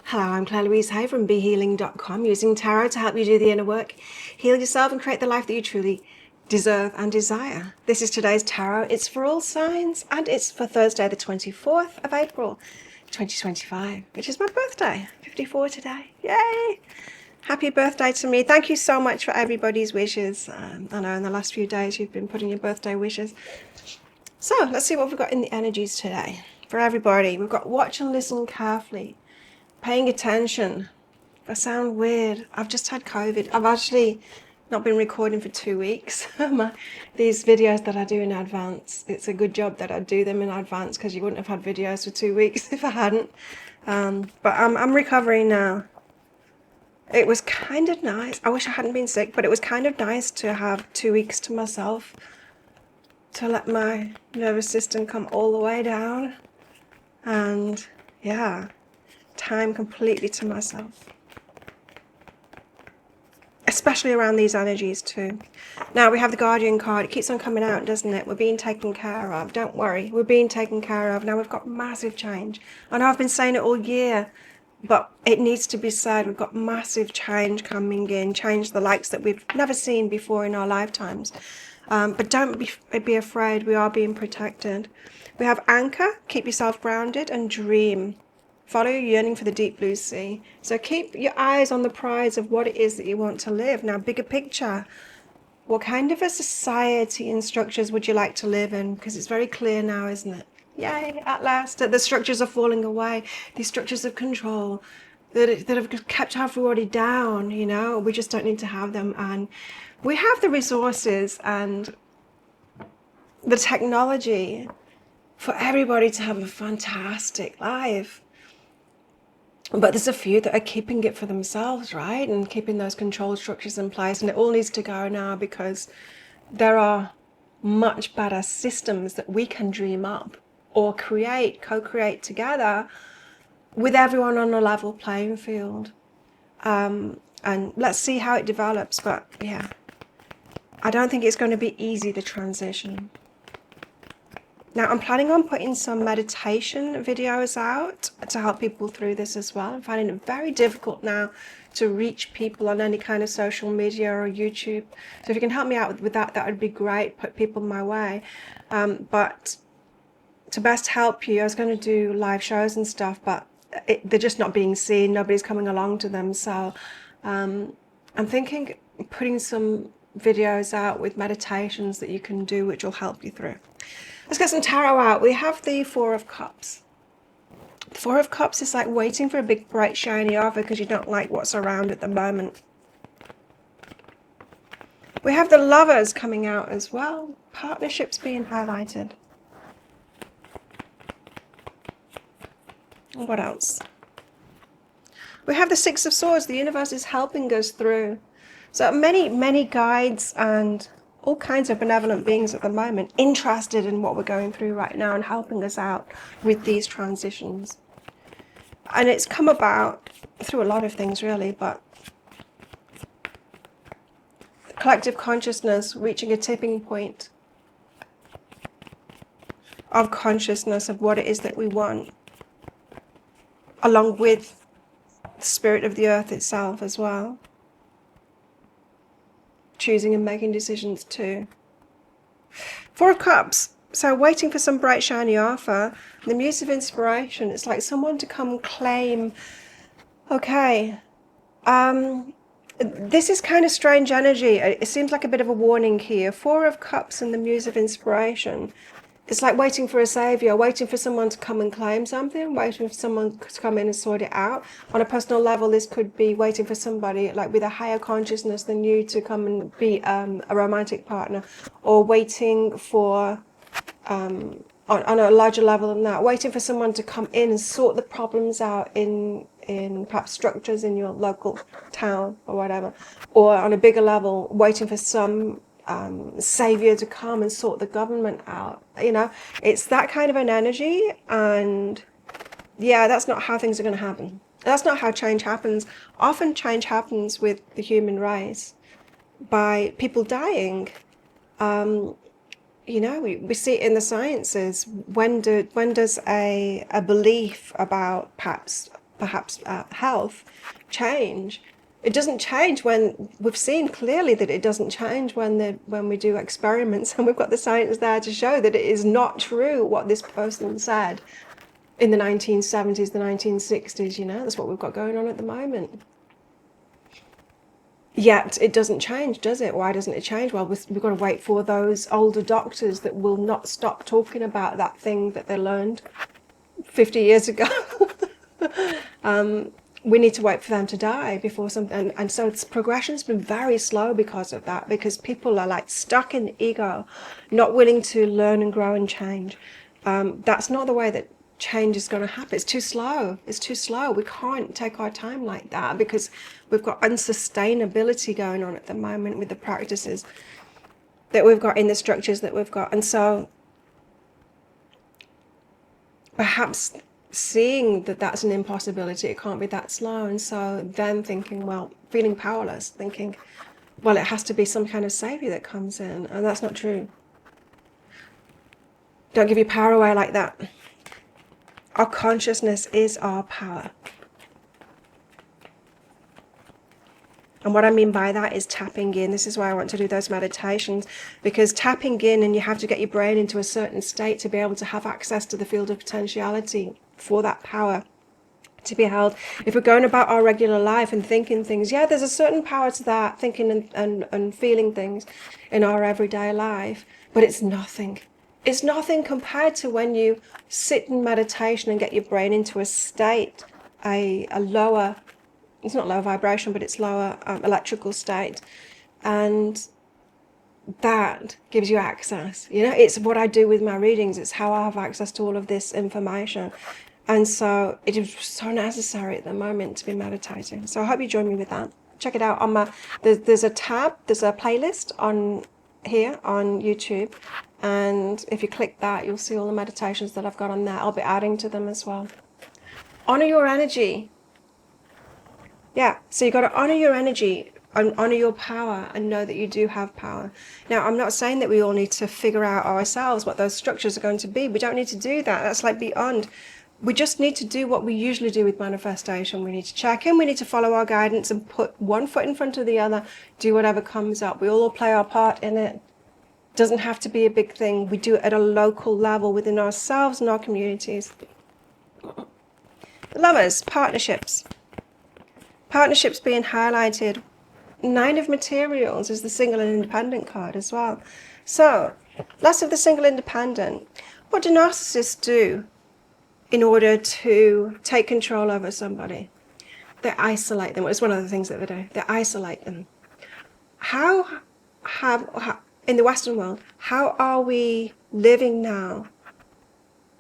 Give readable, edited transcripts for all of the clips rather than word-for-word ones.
Hello, I'm Claire Louise Hay from BeHealing.com, using tarot to help you do the inner work, heal yourself and create the life that you truly deserve and desire. This is today's tarot. It's for all signs and it's for Thursday the 24th of April 2025, which is my birthday. 54 today. Yay! Happy birthday to me. Thank you so much for everybody's wishes. I know in the last few days you've been putting your birthday wishes. So let's see what we've got in the energies today. For everybody, we've got watch and listen carefully. Paying attention. I sound weird. I've just had COVID. I've actually not been recording for 2 weeks. These videos that I do in advance, it's a good job that I do them in advance because you wouldn't have had videos for 2 weeks if I hadn't. But I'm recovering now. It was kind of nice. I wish I hadn't been sick, but it was kind of nice to have 2 weeks to myself, to let my nervous system come all the way down. And yeah, time completely to myself, especially around these energies too. Now we have the Guardian card. It keeps on coming out, doesn't it? We're being taken care of. Don't worry, we're being taken care of. Now we've got massive change. I know I've been saying it all year, but it needs to be said. We've got massive change coming in, change the likes that we've never seen before in our lifetimes. But don't be afraid. We are being protected. We have anchor, keep yourself grounded, and dream. Follow your yearning for the deep blue sea. So keep your eyes on the prize of what it is that you want to live. Now, bigger picture. What kind of a society and structures would you like to live in? Because it's very clear now, isn't it? Yay, at last, that the structures are falling away. These structures of control that have kept everybody down, you know. We just don't need to have them. And we have the resources and the technology for everybody to have a fantastic life. But there's a few that are keeping it for themselves, right? And keeping those control structures in place. And it all needs to go now because there are much better systems that we can dream up or create, co-create together with everyone on a level playing field. And let's see how it develops. But yeah, I don't think it's going to be easy, the transition. Now, I'm planning on putting some meditation videos out to help people through this as well. I'm finding it very difficult now to reach people on any kind of social media or YouTube. So if you can help me out with that, that would be great. Put people my way. But to best help you, I was going to do live shows and stuff, but they're just not being seen. Nobody's coming along to them. So I'm thinking putting some videos out with meditations that you can do, which will help you through. Let's get some tarot out. We have the Four of Cups. The Four of Cups is like waiting for a big, bright, shiny offer because you don't like what's around at the moment. We have the Lovers coming out as well. Partnerships being highlighted. What else? We have the Six of Swords. The universe is helping us through. So many guides and all kinds of benevolent beings at the moment interested in what we're going through right now and helping us out with these transitions. And it's come about through a lot of things really, but the collective consciousness reaching a tipping point of consciousness of what it is that we want, along with the spirit of the earth itself as well. Choosing and making decisions too. Four of Cups. So waiting for some bright shiny offer. The Muse of Inspiration. It's like someone to come claim. Okay. This is kind of strange energy. It seems like a bit of a warning here. Four of Cups and the Muse of Inspiration. It's like waiting for a savior, waiting for someone to come and claim something, waiting for someone to come in and sort it out. On a personal level, this could be waiting for somebody like with a higher consciousness than you to come and be a romantic partner, or waiting for, on a larger level than that, waiting for someone to come in and sort the problems out in perhaps structures in your local town or whatever, or on a bigger level, waiting for some savior to come and sort the government out. You know, it's that kind of an energy, and yeah, that's not how things are going to happen. That's not how change happens. Often change happens with the human race by people dying. You know, we see it in the sciences. When does a belief about perhaps perhaps health change. It doesn't change when we've seen clearly that it doesn't change when we do experiments, and we've got the science there to show that it is not true what this person said in the 1970s, the 1960s. That's what we've got going on at the moment. Yet it doesn't change, does it? Why doesn't it change? Well, we've got to wait for those older doctors that will not stop talking about that thing that they learned 50 years ago. We need to wait for them to die before something. And so progression's been very slow because of that, because people are like stuck in the ego, not willing to learn and grow and change. That's not the way that change is going to happen. It's too slow. It's too slow. We can't take our time like that, because we've got unsustainability going on at the moment with the practices that we've got in the structures that we've got. And so perhaps seeing that that's an impossibility, it can't be that slow, and so then thinking, well, feeling powerless, thinking, well, it has to be some kind of savior that comes in, and that's not true. Don't give your power away like that. Our consciousness is our power. And what I mean by that is tapping in. This is why I want to do those meditations, because tapping in, and you have to get your brain into a certain state to be able to have access to the field of potentiality for that power to be held. If we're going about our regular life and thinking things, yeah, there's a certain power to that, thinking and feeling things in our everyday life, but it's nothing. It's nothing compared to when you sit in meditation and get your brain into a state, a lower, it's not low vibration, but it's lower electrical state. And that gives you access. It's what I do with my readings. It's how I have access to all of this information. And so it is so necessary at the moment to be meditating. So I hope you join me with that. Check it out on there's a tab, there's a playlist on here on YouTube. And if you click that, you'll see all the meditations that I've got on there. I'll be adding to them as well. Honor your energy. Yeah, so you've got to honor your energy and honor your power and know that you do have power. Now, I'm not saying that we all need to figure out ourselves what those structures are going to be. We don't need to do that. That's like beyond. We just need to do what we usually do with manifestation. We need to check in, we need to follow our guidance and put one foot in front of the other, do whatever comes up. We all play our part in it. Doesn't have to be a big thing. We do it at a local level within ourselves and our communities. Lovers, partnerships. Partnerships being highlighted. 9 of Materials is the single and independent card as well. So, last of the single independent. What do narcissists do in order to take control over somebody? They isolate them. It's one of the things that they do. They isolate them. How in the Western world, how are we living now?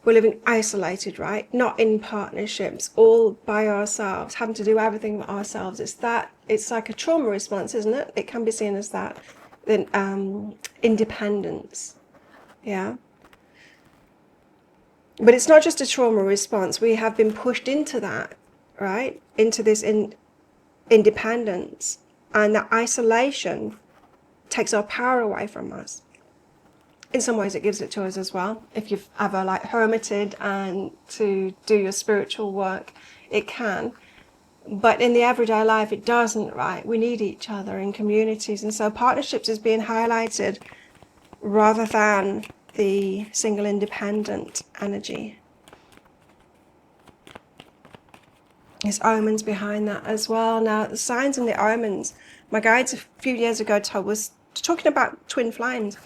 We're living isolated, right? Not in partnerships, all by ourselves, having to do everything by ourselves. It's like a trauma response, isn't it? It can be seen as that. Then independence, yeah. But it's not just a trauma response. We have been pushed into that, right? Into this independence, and that isolation takes our power away from us. In some ways it gives it to us as well. If you've ever hermited and to do your spiritual work, it can. But in the everyday life it doesn't, right? We need each other in communities, and so partnerships is being highlighted rather than the single independent energy. There's omens behind that as well. Now, the signs and the omens, my guides a few years ago was talking about twin flames,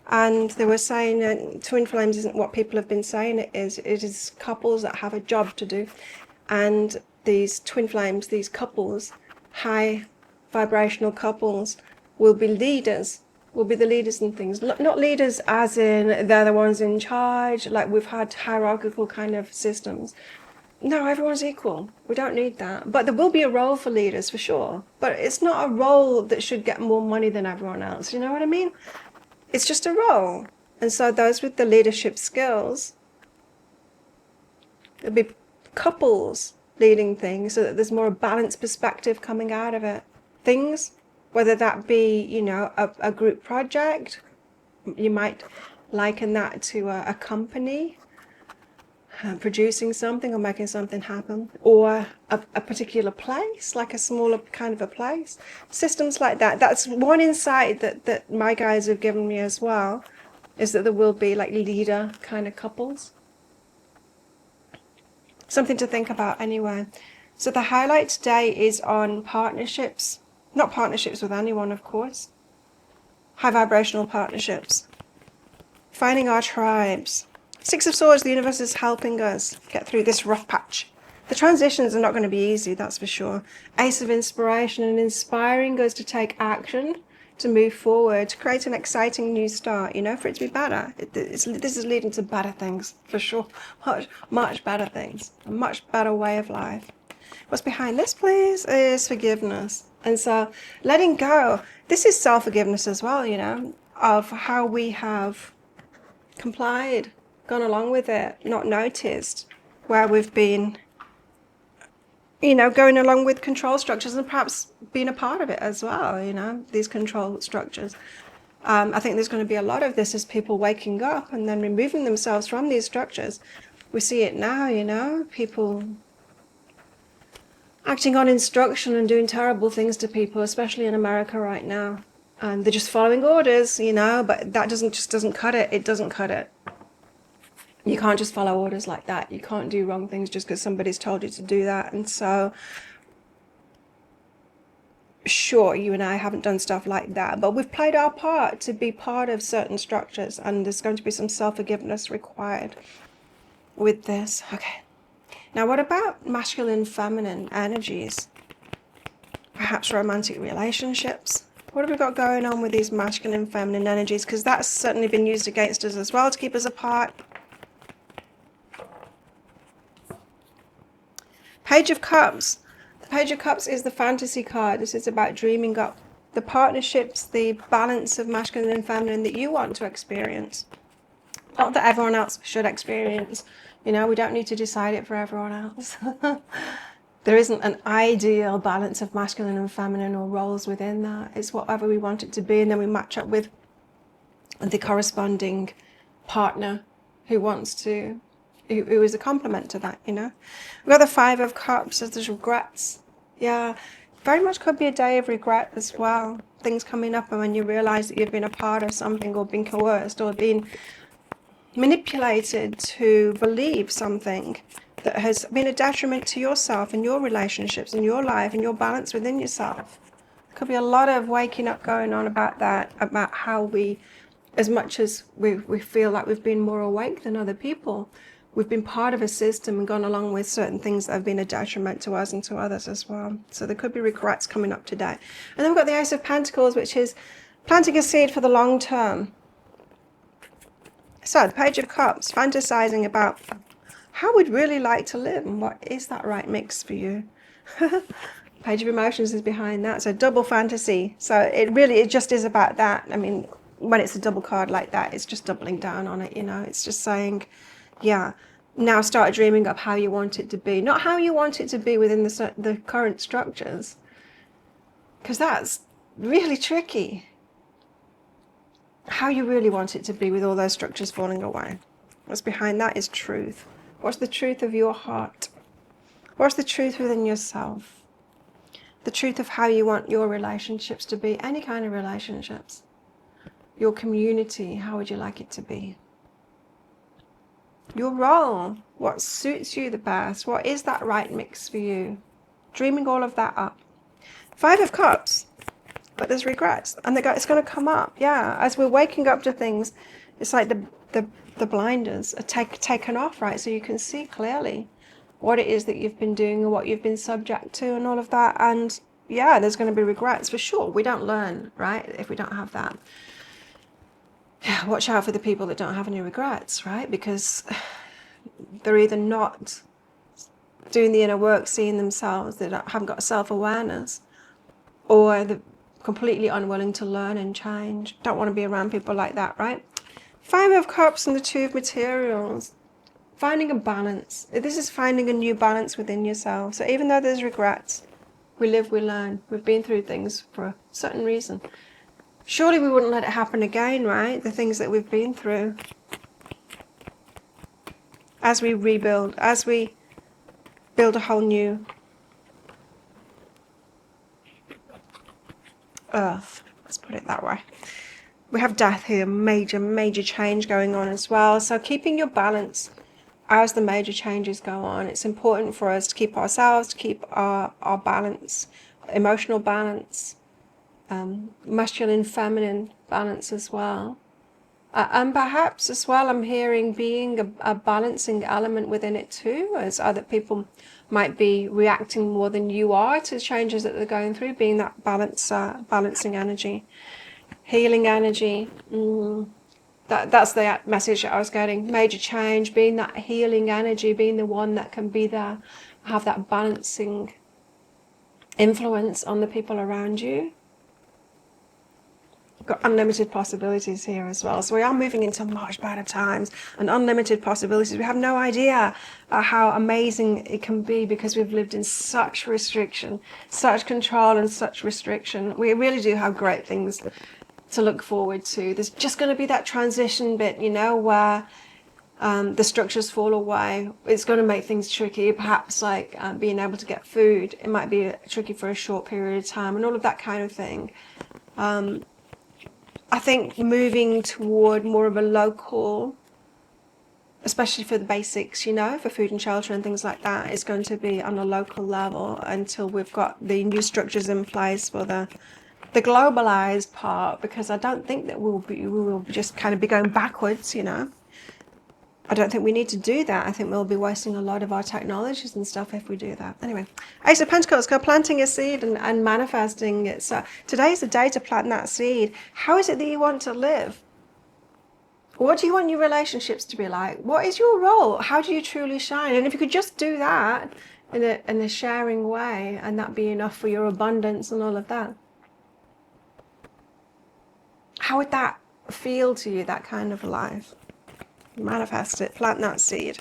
and they were saying that twin flames isn't what people have been saying it is. It is couples that have a job to do, and these twin flames, these couples, high vibrational couples, will be leaders, will be the leaders in things. Not leaders as in they're the ones in charge, like we've had hierarchical kind of systems. No, everyone's equal. We don't need that. But there will be a role for leaders for sure. But it's not a role that should get more money than everyone else. You know what I mean? It's just a role. And so those with the leadership skills, there'll be couples leading things so that there's more balanced perspective coming out of it. Things, whether that be, a group project, you might liken that to a company. producing something or making something happen, or a particular place, like a smaller kind of a place. Systems like that. That's one insight that my guys have given me as well, is that there will be like leader kind of couples. Something to think about anyway. So the highlight today is on partnerships, not partnerships with anyone, of course. High vibrational partnerships. Finding our tribes. Six of Swords, the universe is helping us get through this rough patch. The transitions are not going to be easy, that's for sure. Ace of Inspiration, and inspiring us to take action, to move forward, to create an exciting new start, you know, for it to be better. This is leading to better things, for sure. Much better things. A much better way of life. What's behind this, please, is forgiveness. And so letting go. This is self-forgiveness as well, you know, of how we have complied, gone along with it, not noticed where we've been, you know, going along with control structures and perhaps being a part of it as well, you know, these control structures. I think there's going to be a lot of this as people waking up and then removing themselves from these structures. We see it now, you know, people acting on instruction and doing terrible things to people, especially in America right now. And they're just following orders, you know, but that doesn't cut it. It doesn't cut it. You can't just follow orders like that. You can't do wrong things just because somebody's told you to do that. And so, sure, you and I haven't done stuff like that, but we've played our part to be part of certain structures, and there's going to be some self-forgiveness required with this. Okay. Now, what about masculine, feminine energies? Perhaps romantic relationships. What have we got going on with these masculine, feminine energies? Because that's certainly been used against us as well to keep us apart. Page of Cups. The Page of Cups is the fantasy card. This is about dreaming up the partnerships, the balance of masculine and feminine that you want to experience. Not that everyone else should experience. You know, we don't need to decide it for everyone else. There isn't an ideal balance of masculine and feminine or roles within that. It's whatever we want it to be, and then we match up with the corresponding partner who wants to, who is a complement to that, you know. We've got the Five of Cups, so there's regrets. Yeah, very much could be a day of regret as well. Things coming up and when you realise that you've been a part of something or been coerced or been manipulated to believe something that has been a detriment to yourself and your relationships and your life and your balance within yourself. There could be a lot of waking up going on about that, about how we, as much as we feel like we've been more awake than other people, we've been part of a system and gone along with certain things that have been a detriment to us and to others as well. So there could be regrets coming up today. And then we've got the Ace of Pentacles, which is planting a seed for the long term. So the Page of Cups, fantasizing about how we'd really like to live and what is that right mix for you. Page of Emotions is behind that, so double fantasy. So it just is about that. I mean, when it's a double card like that, it's just doubling down on it, you know. It's just saying, yeah, now start dreaming up how you want it to be. Not how you want it to be within the current structures, because that's really tricky. How you really want it to be with all those structures falling away. What's behind that is truth. What's the truth of your heart? What's the truth within yourself? The truth of how you want your relationships to be, any kind of relationships. Your community, how would you like it to be? Your role, what suits you the best? What is that right mix for you? Dreaming all of that up. Five of Cups. But there's regrets, and it's going to come up. Yeah, as we're waking up to things, it's like the blinders are taken off, right? So you can see clearly what it is that you've been doing and what you've been subject to and all of that. And yeah, there's going to be regrets for sure. We don't learn, right, if we don't have that. Yeah, watch out for the people that don't have any regrets, right? Because they're either not doing the inner work, seeing themselves, they haven't got self-awareness, or they're completely unwilling to learn and change. Don't want to be around people like that, right? Five of Cups and the Two of Materials. Finding a balance. This is finding a new balance within yourself. So even though there's regrets, we live, we learn. We've been through things for a certain reason. Surely we wouldn't let it happen again, right? The things that we've been through. as we rebuild, as we build a whole new earth. Let's put it that way. We have death here, major change going on as well. So keeping your balance as the major changes go on. It's important for us to keep ourselves, to keep our balance, emotional balance, masculine, feminine balance as well. And perhaps as well, I'm hearing being a balancing element within it too, as other people might be reacting more than you are to changes that they're going through, being that balancing energy, healing energy. That's the message that I was getting. Major change, being that healing energy, being the one that can be there, have that balancing influence on the people around you. Got unlimited possibilities here as well. So we are moving into much better times and unlimited possibilities. We have no idea how amazing it can be because we've lived in such restriction, such control and such restriction. We really do have great things to look forward to. There's just going to be that transition bit, you know, where the structures fall away. It's going to make things tricky, perhaps like being able to get food. It might be tricky for a short period of time and all of that kind of thing. I think moving toward more of a local, especially for the basics, you know, for food and shelter and things like that, is going to be on a local level until we've got the new structures in place for the globalized part, because I don't think that we will just kind of be going backwards, you know. I don't think we need to do that. I think we'll be wasting a lot of our technologies and stuff if we do that. Anyway, Ace of Pentacles, go planting a seed and manifesting it. So today's the day to plant that seed. How is it that you want to live? What do you want your relationships to be like? What is your role? How do you truly shine? And if you could just do that in a sharing way, and that be enough for your abundance and all of that, how would that feel to you, that kind of life? Manifest it, plant that seed.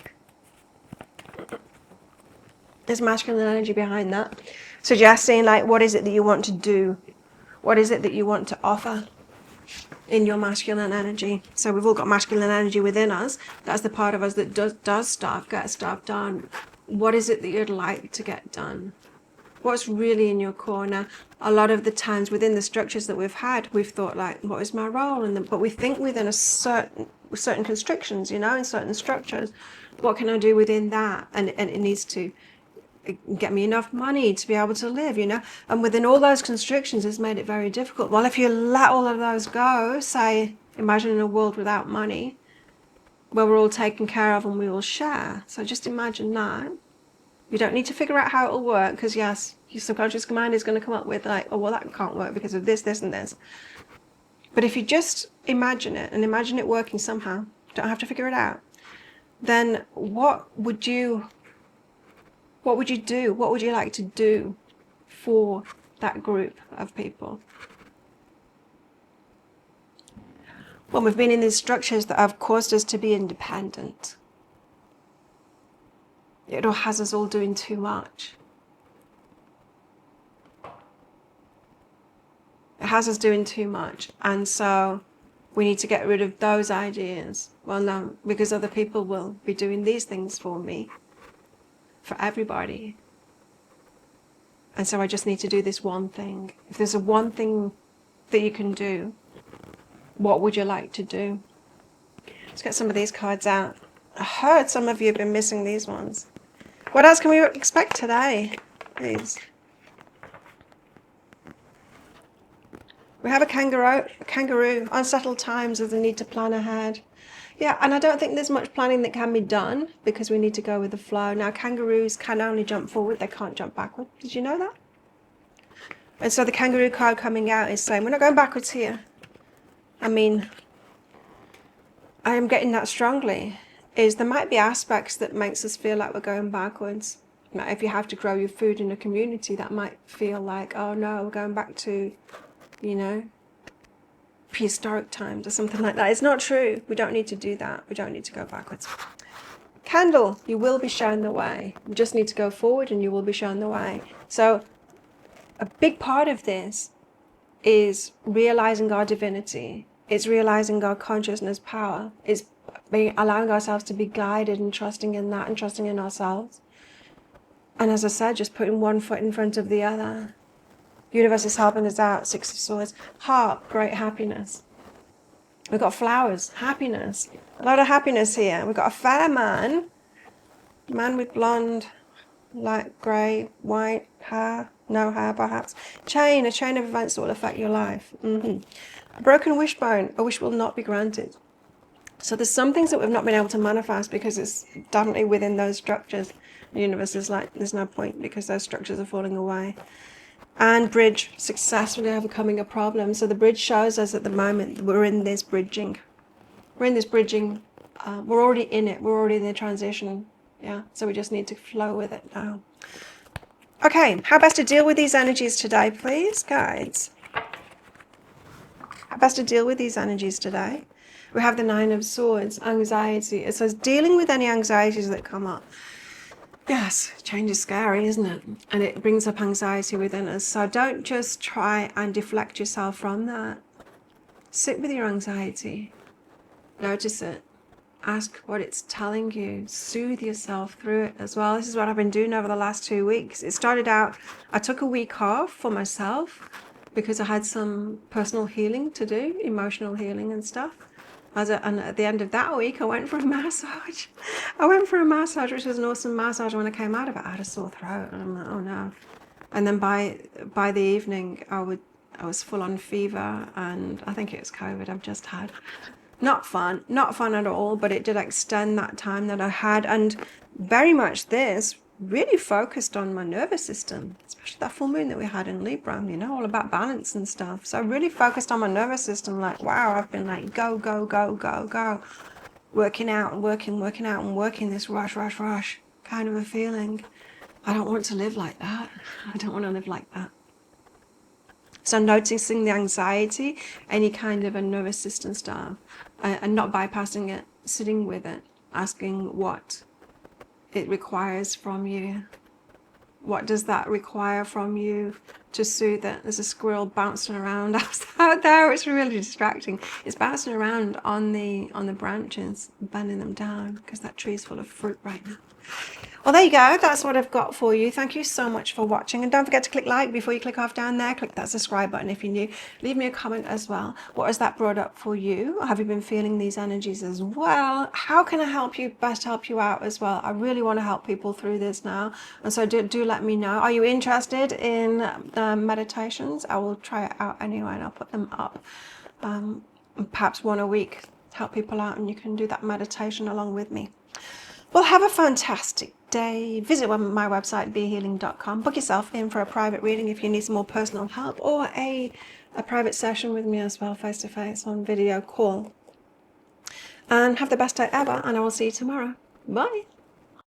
There's masculine energy behind that. Suggesting, like, what is it that you want to do? What is it that you want to offer in your masculine energy? So we've all got masculine energy within us. That's the part of us that does stuff, gets stuff done. What is it that you'd like to get done? What's really in your core? Now, a lot of the times within the structures that we've had, we've thought, like, what is my role in them? But we think within a certain constrictions, you know, in certain structures. What can I do within that? And it needs to get me enough money to be able to live, you know. And within all those constrictions, it's made it very difficult. Well, if you let all of those go, say, imagine a world without money, where we're all taken care of and we will share. So just imagine that. You don't need to figure out how it will work, because yes, your subconscious mind is going to come up with, like, oh, well, that can't work because of this, this, and this. But if you just imagine it, and imagine it working somehow, don't have to figure it out, then what would you do? What would you like to do for that group of people? Well, we've been in these structures that have caused us to be independent. It all has us all doing too much. It has us doing too much. And so we need to get rid of those ideas. Well, no, because other people will be doing these things for me, for everybody. And so I just need to do this one thing. If there's a one thing that you can do, what would you like to do? Let's get some of these cards out. I heard some of you have been missing these ones. What else can we expect today, please? We have a kangaroo, unsettled times as a need to plan ahead. Yeah, and I don't think there's much planning that can be done because we need to go with the flow. Now, kangaroos can only jump forward, they can't jump backward. Did you know that? And so the kangaroo card coming out is saying, we're not going backwards here. I mean, I am getting that strongly. Is there might be aspects that makes us feel like we're going backwards. Now, if you have to grow your food in a community, that might feel like, oh no, we're going back to, you know, prehistoric times or something like that. It's not true. We don't need to do that. We don't need to go backwards. Candle, you will be shown the way. You just need to go forward and you will be shown the way. So a big part of this is realizing our divinity. It's realizing our consciousness power. It's allowing ourselves to be guided and trusting in that and trusting in ourselves. And as I said, just putting one foot in front of the other. Universe is helping us out. Six of Swords. Heart, great happiness. We've got flowers, happiness. A lot of happiness here. We've got a fair man. Man with blonde, light grey, white hair, no hair perhaps. A chain of events that will affect your life. A broken wishbone, a wish will not be granted. So there's some things that we've not been able to manifest because it's definitely within those structures. The universe is like, there's no point because those structures are falling away. And bridge, successfully overcoming a problem. So the bridge shows us at the moment we're in this bridging. We're in this bridging. We're already in it. We're already in the transition. Yeah. So we just need to flow with it now. Okay. How best to deal with these energies today, please, guides? How best to deal with these energies today? We have the Nine of Swords, anxiety. It says dealing with any anxieties that come up. Yes, change is scary, isn't it? And it brings up anxiety within us. So don't just try and deflect yourself from that. Sit with your anxiety. Notice it. Ask what it's telling you. Soothe yourself through it as well. This is what I've been doing over the last 2 weeks. It started out, I took a week off for myself because I had some personal healing to do, emotional healing and stuff. And at the end of that week, I went for a massage. Which was an awesome massage. When I came out of it, I had a sore throat. And I'm like, oh no. And then by the evening, I was full on fever. And I think it was COVID I've just had. Not fun at all. But it did extend that time that I had. And very much this really focused on my nervous system, especially that full moon that we had in Libra, you know, all about balance and stuff. So I really focused on my nervous system, like, wow, I've been like, go, working out and working this rush kind of a feeling. I don't want to live like that. I don't want to live like that. So noticing the anxiety, any kind of a nervous system stuff, and not bypassing it, sitting with it, asking what it requires from you. What does that require from you to soothe it? There's a squirrel bouncing around out there. It's really distracting. It's bouncing around on the branches, bending them down because that tree is full of fruit right now. Well, there you go. That's what I've got for you. Thank you so much for watching. And don't forget to click like before you click off down there. Click that subscribe button if you're new. Leave me a comment as well. What has that brought up for you? Have you been feeling these energies as well? How can I help you, best help you out as well? I really want to help people through this now. And so do let me know. Are you interested in meditations? I will try it out anyway and I'll put them up. Perhaps one a week to help people out, and you can do that meditation along with me. Well, have a fantastic day. Visit my website, behealing.com. Book yourself in for a private reading if you need some more personal help, or a private session with me as well, face-to-face on video call. And have the best day ever, and I will see you tomorrow. Bye.